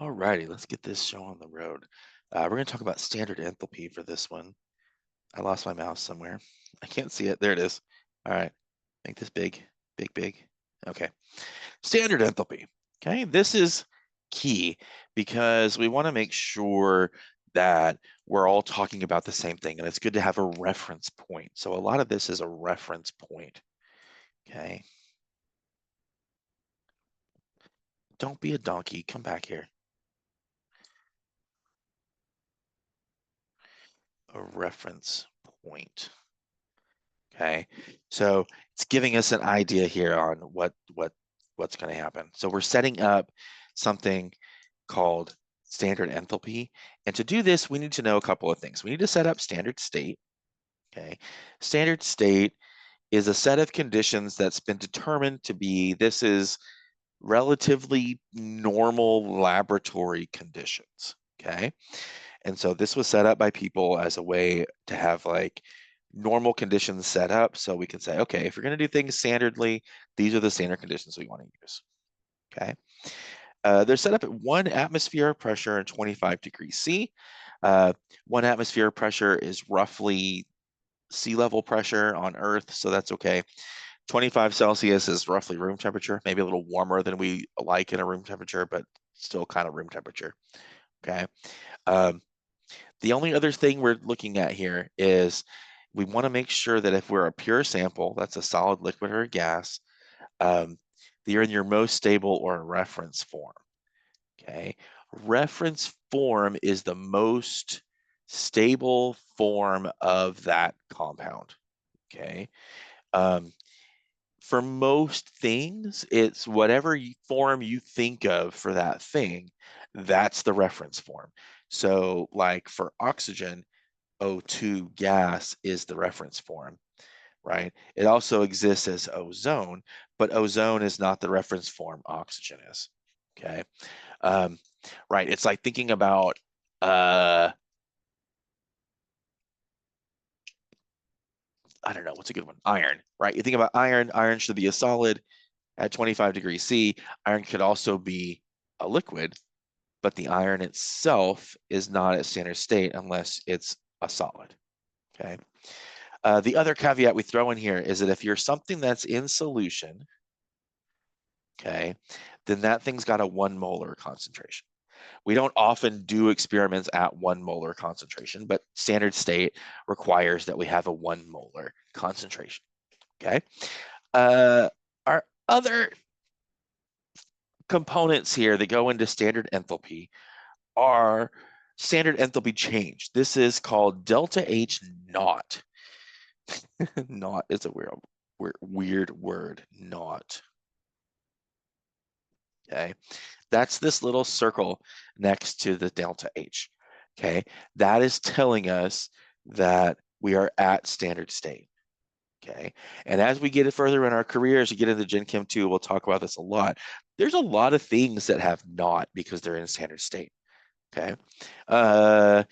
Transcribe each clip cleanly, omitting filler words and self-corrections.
Alrighty, let's get this show on the road. We're going to talk about standard enthalpy for this one. I lost my mouse somewhere. I can't see it. There it is. All right, make this big, big, big. Okay, standard enthalpy. Okay, this is key because we want to make sure that we're all talking about the same thing, and it's good to have a reference point. So a lot of this is a reference point. Okay, don't be a donkey. Come back here. A reference point. Okay, so it's giving us an idea here on what's going to happen. So we're setting up something called standard enthalpy, and to do this, we need to know a couple of things. We need to set up standard state. Okay, standard state is a set of conditions that's been determined to be, this is relatively normal laboratory conditions. Okay, and so this was set up by people as a way to have like normal conditions set up, so we can say, okay, if you're going to do things standardly, these are the standard conditions we want to use. Okay, they're set up at 1 atmosphere of pressure and 25 degrees C. 1 atmosphere of pressure is roughly sea level pressure on Earth, so that's okay. 25 Celsius is roughly room temperature, maybe a little warmer than we like in a room temperature, but still kind of room temperature. Okay. The only other thing we're looking at here is we want to make sure that if we're a pure sample, that's a solid, liquid, or a gas, that you're in your most stable or reference form. Okay, reference form is the most stable form of that compound. Okay, for most things, it's whatever form you think of for that thing, that's the reference form. So like for oxygen, O2 gas is the reference form, right? It also exists as ozone, but ozone is not the reference form oxygen is, okay? Right, it's like thinking about, I don't know, what's a good one? Iron, right? You think about iron, iron should be a solid at 25 degrees C. Iron could also be a liquid, but the iron itself is not at standard state unless it's a solid, okay? The other caveat we throw in here is that if you're something that's in solution, okay, then that thing's got a 1 molar concentration. We don't often do experiments at 1 molar concentration, but standard state requires that we have a 1 molar concentration, okay? Our other components here that go into standard enthalpy are standard enthalpy change. This is called delta H naught. Naught is a weird word, naught. Okay, that's this little circle next to the delta H. Okay, that is telling us that we are at standard state. Okay, and as we get further in our careers, you get into Gen Chem 2, we'll talk about this a lot. There's a lot of things that have not because they're in standard state. Okay, the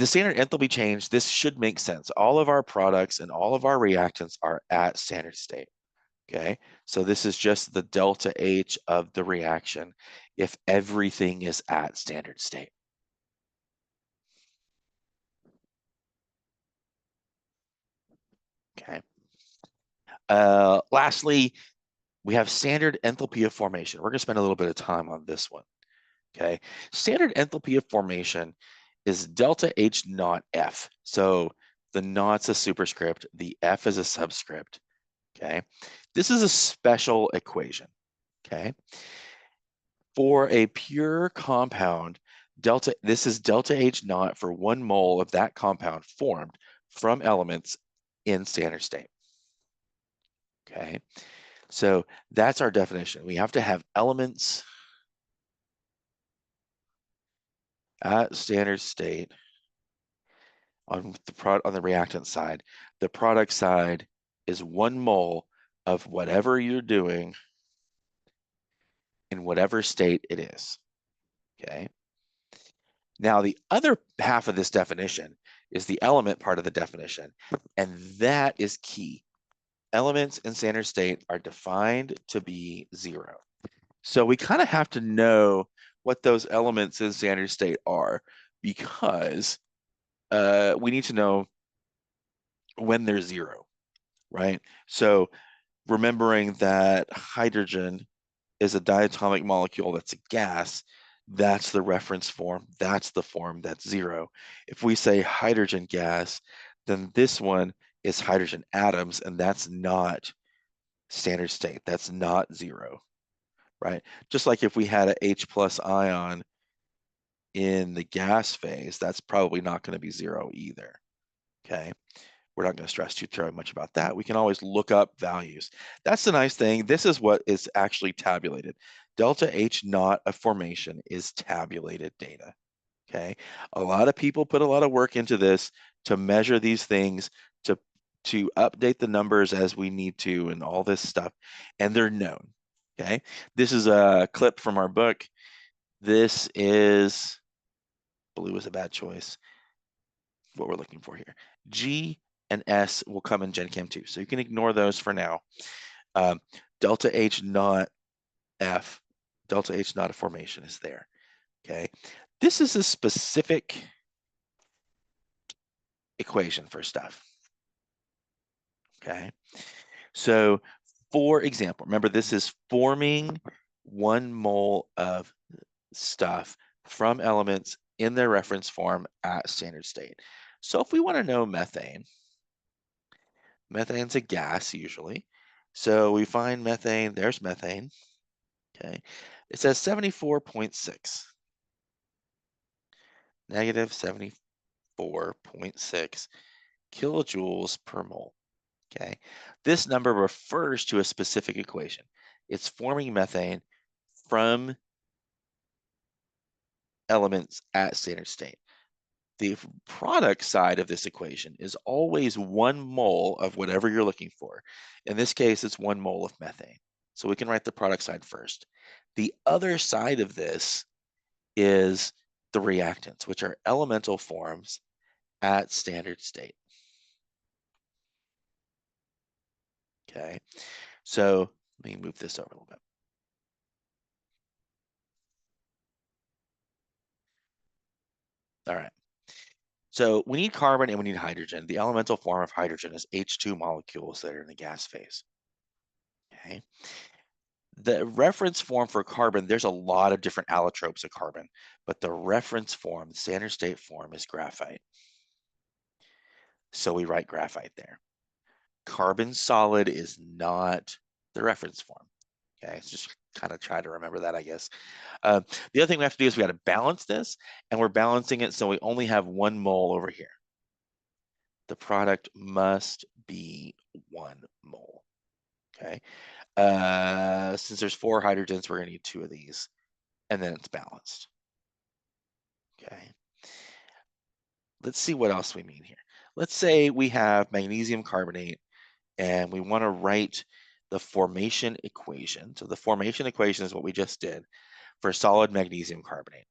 standard enthalpy change, this should make sense. All of our products and all of our reactants are at standard state. Okay, so this is just the delta H of the reaction if everything is at standard state. Okay. Lastly, we have standard enthalpy of formation. We're going to spend a little bit of time on this one. Okay, standard enthalpy of formation is delta H naught F. So the naught's a superscript, the F is a subscript. Okay, this is a special equation. Okay, for a pure compound, this is delta H naught for 1 mole of that compound formed from elements in standard state. Okay, so that's our definition. We have to have elements at standard state on the reactant side. The product side is 1 mole of whatever you're doing in whatever state it is. Okay. Now, the other half of this definition is the element part of the definition, and that is key. Elements in standard state are defined to be 0. So we kind of have to know what those elements in standard state are, because we need to know when they're zero, right? So remembering that hydrogen is a diatomic molecule that's a gas, that's the reference form, that's the form that's zero. If we say hydrogen gas, then this one is hydrogen atoms, and that's not standard state. That's not zero, right? Just like if we had a H plus ion in the gas phase, that's probably not going to be zero either, okay? We're not going to stress too terribly much about that. We can always look up values. That's the nice thing. This is what is actually tabulated. Delta H naught of formation is tabulated data, okay? A lot of people put a lot of work into this to measure these things, to update the numbers as we need to and all this stuff, and they're known, okay? This is a clip from our book. This is, blue is a bad choice, what we're looking for here. G and S will come in Gen Chem 2, so you can ignore those for now. Delta H naught F, delta H naught of formation is there, okay? This is a specific equation for stuff, okay? So for example, remember this is forming 1 mole of stuff from elements in their reference form at standard state. So if we want to know methane, methane's a gas usually. So we find methane, there's methane, okay? It says 74.6, negative 74.6 kilojoules per mole, okay? This number refers to a specific equation. It's forming methane from elements at standard state. The product side of this equation is always 1 mole of whatever you're looking for. In this case, it's 1 mole of methane. So we can write the product side first. The other side of this is the reactants, which are elemental forms at standard state. Okay, so let me move this over a little bit. All right. So we need carbon and we need hydrogen. The elemental form of hydrogen is H2 molecules that are in the gas phase. Okay. The reference form for carbon, there's a lot of different allotropes of carbon, but the reference form, the standard state form, is graphite. So we write graphite there. Carbon solid is not the reference form. Okay, so just kind of try to remember that, I guess. The other thing we have to do is we got to balance this, and we're balancing it so we only have 1 mole over here. The product must be 1 mole. Okay. Since there's 4 hydrogens, we're going to need 2 of these, and then it's balanced. Okay. Let's see what else we mean here. Let's say we have magnesium carbonate, and we want to write the formation equation. So the formation equation is what we just did for solid magnesium carbonate.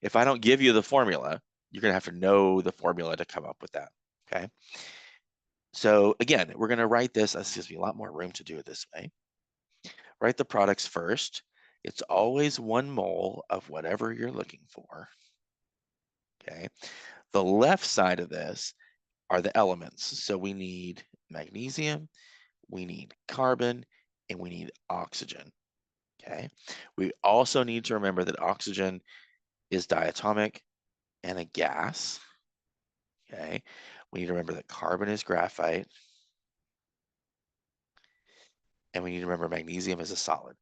If I don't give you the formula, you're going to have to know the formula to come up with that. Okay. So again, we're going to write this. This gives me a lot more room to do it this way. Write the products first. It's always 1 mole of whatever you're looking for. Okay. The left side of this are the elements. So we need magnesium, we need carbon, and we need oxygen. Okay. We also need to remember that oxygen is diatomic and a gas. Okay. We need to remember that carbon is graphite. And we need to remember magnesium is a solid.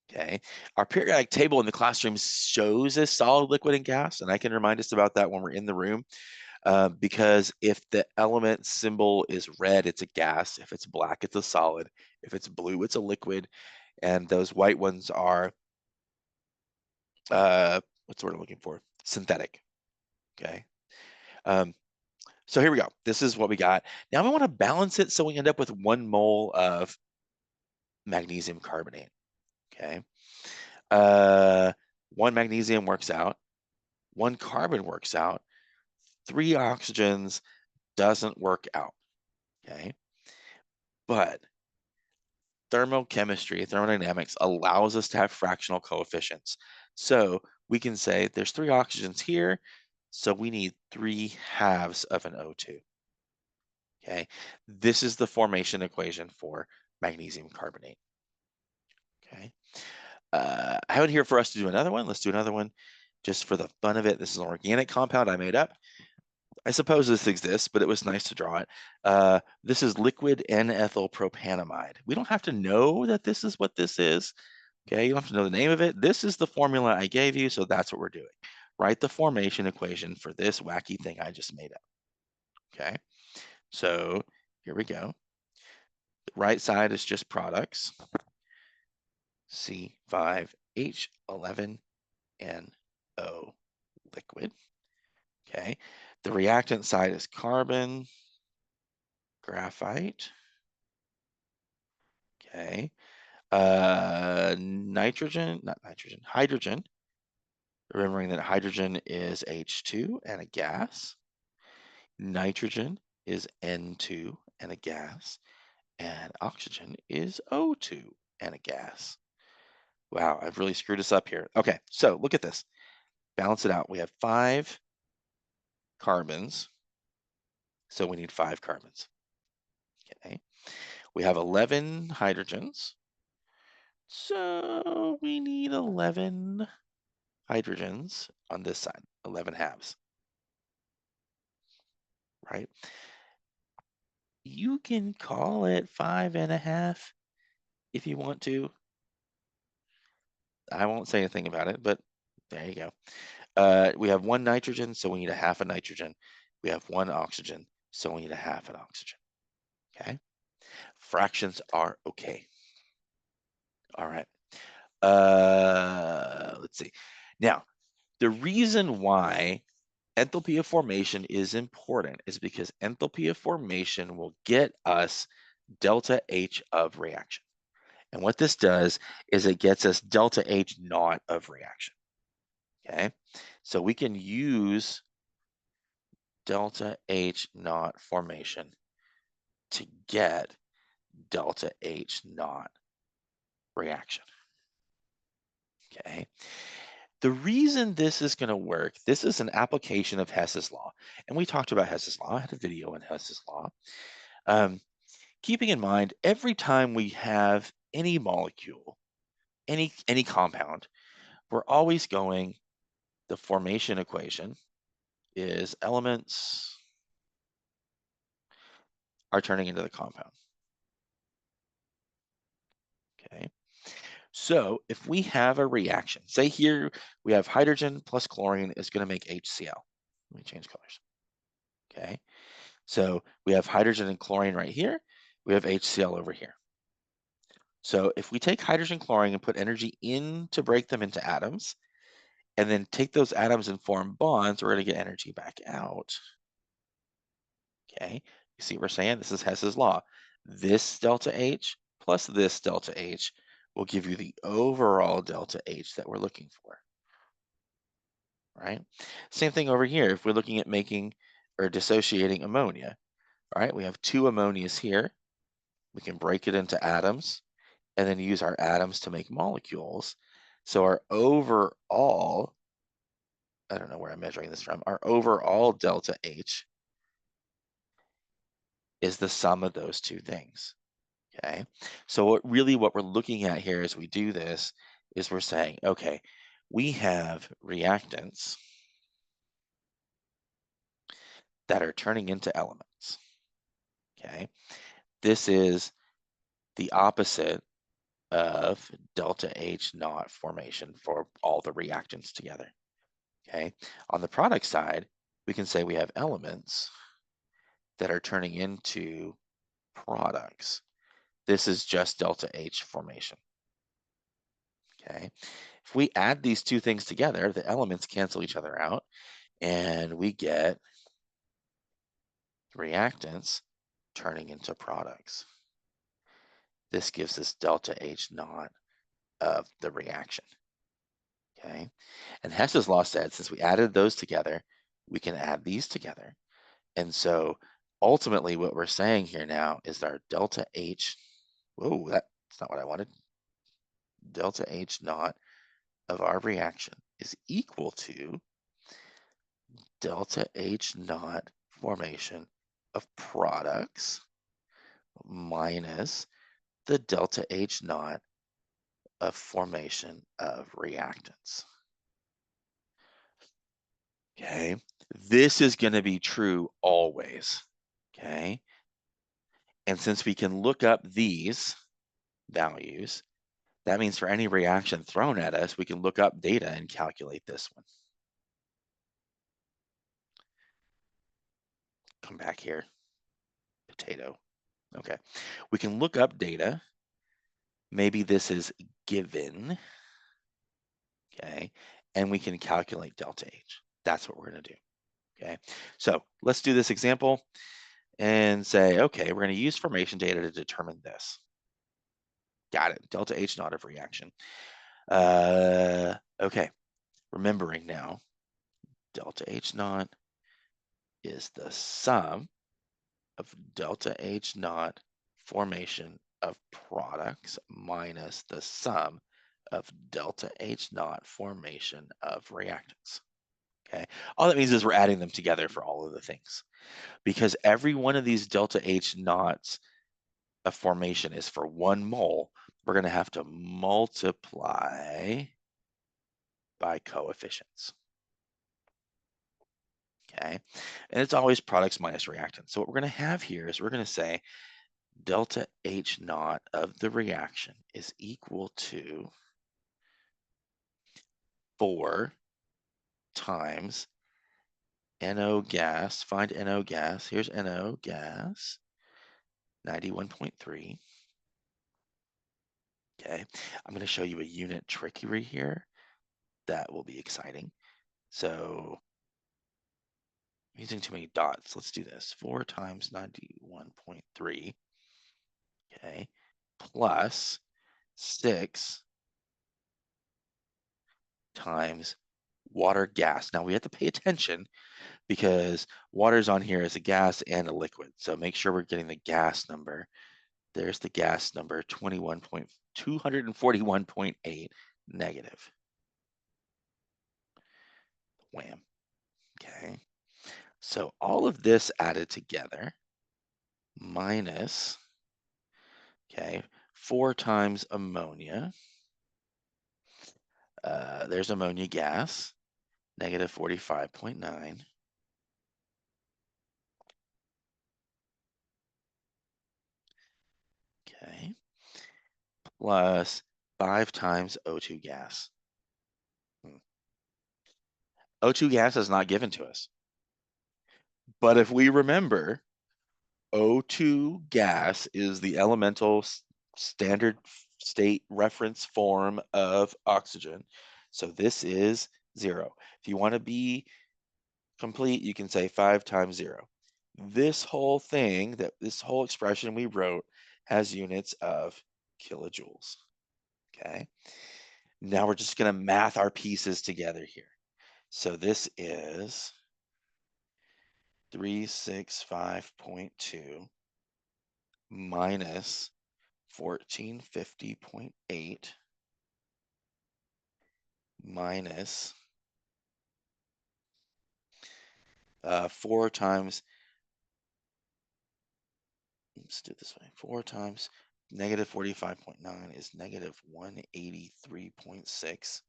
Okay. Our periodic table in the classroom shows as solid, liquid, and gas, and I can remind us about that when we're in the room, because if the element symbol is red, it's a gas. If it's black, it's a solid. If it's blue, it's a liquid. And those white ones are, what's the word I'm looking for? Synthetic. Okay. So here we go. This is what we got. Now we want to balance it so we end up with 1 mole of magnesium carbonate. Okay. 1 magnesium works out. 1 carbon works out. 3 oxygens doesn't work out. Okay. But thermochemistry, thermodynamics allows us to have fractional coefficients. So we can say there's 3 oxygens here, so we need 3 halves of an O2. Okay, this is the formation equation for magnesium carbonate. Okay, I have it here for us to do another one. Let's do another one just for the fun of it. This is an organic compound I made up. I suppose this exists, but it was nice to draw it. This is liquid N-ethyl propanamide. We don't have to know that this is what this is. Okay, you don't have to know the name of it. This is the formula I gave you, so that's what we're doing. Write the formation equation for this wacky thing I just made up. Okay, so here we go. The right side is just products. C5H11NO liquid. Okay, the reactant side is carbon, graphite. Okay, nitrogen, not nitrogen, hydrogen. Remembering that hydrogen is H2 and a gas. Nitrogen is N2 and a gas. And oxygen is O2 and a gas. Wow, I've really screwed us up here. Okay, so look at this. Balance it out. We have 5 carbons, so we need 5 carbons. Okay, we have 11 hydrogens, so we need 11 hydrogens on this side, 11 halves, right? You can call it 5.5 if you want to. I won't say anything about it, but there you go. We have 1 nitrogen, so we need a half a nitrogen. We have 1 oxygen, so we need a half an oxygen. Okay. Fractions are okay. All right. Let's see. Now, the reason why enthalpy of formation is important is because enthalpy of formation will get us delta H of reaction. And what this does is it gets us delta H naught of reaction. Okay, so we can use delta H naught formation to get delta H naught reaction. Okay, the reason this is going to work, this is an application of Hess's law, and we talked about Hess's law. I had a video on Hess's law. Keeping in mind, every time we have any molecule, any compound, we're always going, the formation equation is elements are turning into the compound. Okay, so if we have a reaction, say here we have hydrogen plus chlorine is going to make HCl. Let me change colors. Okay, so we have hydrogen and chlorine right here. We have HCl over here. So if we take hydrogen, chlorine, and put energy in to break them into atoms, and then take those atoms and form bonds, we're going to get energy back out. Okay, you see what we're saying? This is Hess's law. This delta H plus this delta H will give you the overall delta H that we're looking for, right? Same thing over here. If we're looking at making or dissociating ammonia, all right, we have 2 ammonias here. We can break it into atoms and then use our atoms to make molecules. So our overall, I don't know where I'm measuring this from, our overall delta H is the sum of those 2 things. Okay, so what we're looking at here as we do this is we're saying, okay, we have reactants that are turning into elements. Okay, this is the opposite of delta H naught formation for all the reactants together. Okay, on the product side, we can say we have elements that are turning into products. This is just delta H formation. Okay, if we add these 2 things together, the elements cancel each other out, and we get reactants turning into products. This gives us delta H naught of the reaction. Okay, and Hess's law said since we added those together, we can add these together. And so ultimately what we're saying here now is our delta H, whoa, It's not what I wanted. Delta H naught of our reaction is equal to delta H naught formation of products minus the delta H naught of formation of reactants. Okay, this is going to be true always. Okay, and since we can look up these values, that means for any reaction thrown at us, we can look up data and calculate this one. Come back here, potato. Okay, we can look up data. Maybe this is given, okay, and we can calculate delta H. That's what we're going to do, okay? So let's do this example and say, okay, we're going to use formation data to determine this. Got it, delta H naught of reaction. Okay, remembering now, delta H naught is the sum of delta H naught formation of products minus the sum of delta H naught formation of reactants. Okay, all that means is we're adding them together for all of the things, because every one of these delta H naughts of formation is for 1 mole. We're going to have to multiply by coefficients. Okay, and it's always products minus reactants. So what we're going to have here is we're going to say delta H naught of the reaction is equal to 4 times NO gas. Find NO gas. Here's NO gas, 91.3. Okay, I'm going to show you a unit trickery here that will be exciting. So I'm using too many dots. Let's do this. 4 times 91.3, okay, plus 6 times water gas. Now we have to pay attention because water's on here as a gas and a liquid. So make sure we're getting the gas number. There's the gas number, 241.8 negative. Wham. Okay. So all of this added together minus, okay, 4 times ammonia. There's ammonia gas, negative 45.9. Okay. Plus 5 times O2 gas. O2 gas is not given to us. But if we remember, O2 gas is the elemental standard state reference form of oxygen. So this is 0. If you want to be complete, you can say 5 times 0. This whole thing, this whole expression we wrote has units of kilojoules. Okay. Now we're just going to math our pieces together here. So this is 365.2 minus 1450.8 minus 4 times, let's do it this way, 4 times negative 45.9 is negative 183.6,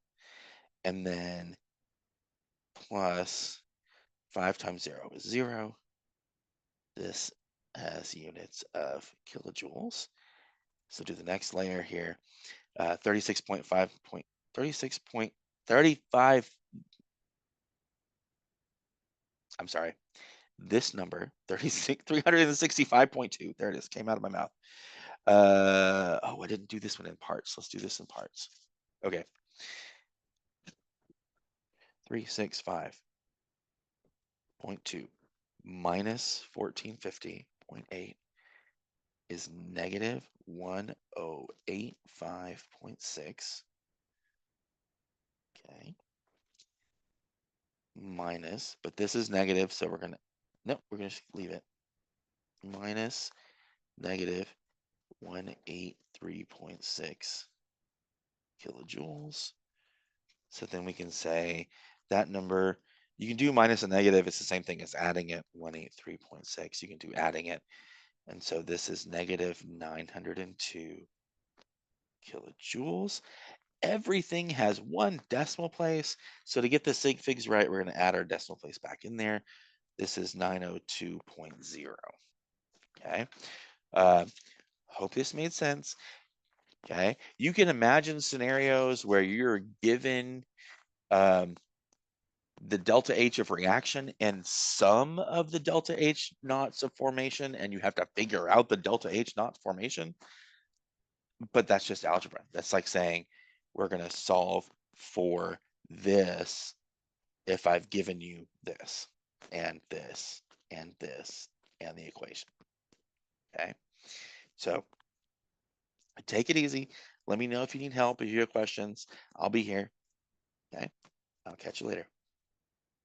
and then plus 5 times 0 is 0. This has units of kilojoules. So do the next layer here. 36.5. I'm sorry. This number, 365.2. There it is. Came out of my mouth. Oh, I didn't do this one in parts. Let's do this in parts. Okay. 365.2 minus 1450.8 is negative 1085.6. Okay. Minus, but this is negative, so we're gonna, nope, we're gonna leave it. Minus negative 183.6 3.6 kilojoules. So then we can say that number, you can do minus a negative. It's the same thing as adding it, 183.6. You can do adding it. And so this is negative 902 kilojoules. Everything has one decimal place. So to get the sig figs right, we're going to add our decimal place back in there. This is 902.0. Okay. Hope this made sense. Okay. You can imagine scenarios where you're given the delta H of reaction and some of the delta H knots of formation, and you have to figure out the delta H knot formation. But that's just algebra. That's like saying we're going to solve for this if I've given you this and this and this and the equation. Okay. So take it easy. Let me know if you need help, if you have questions. I'll be here. Okay. I'll catch you later.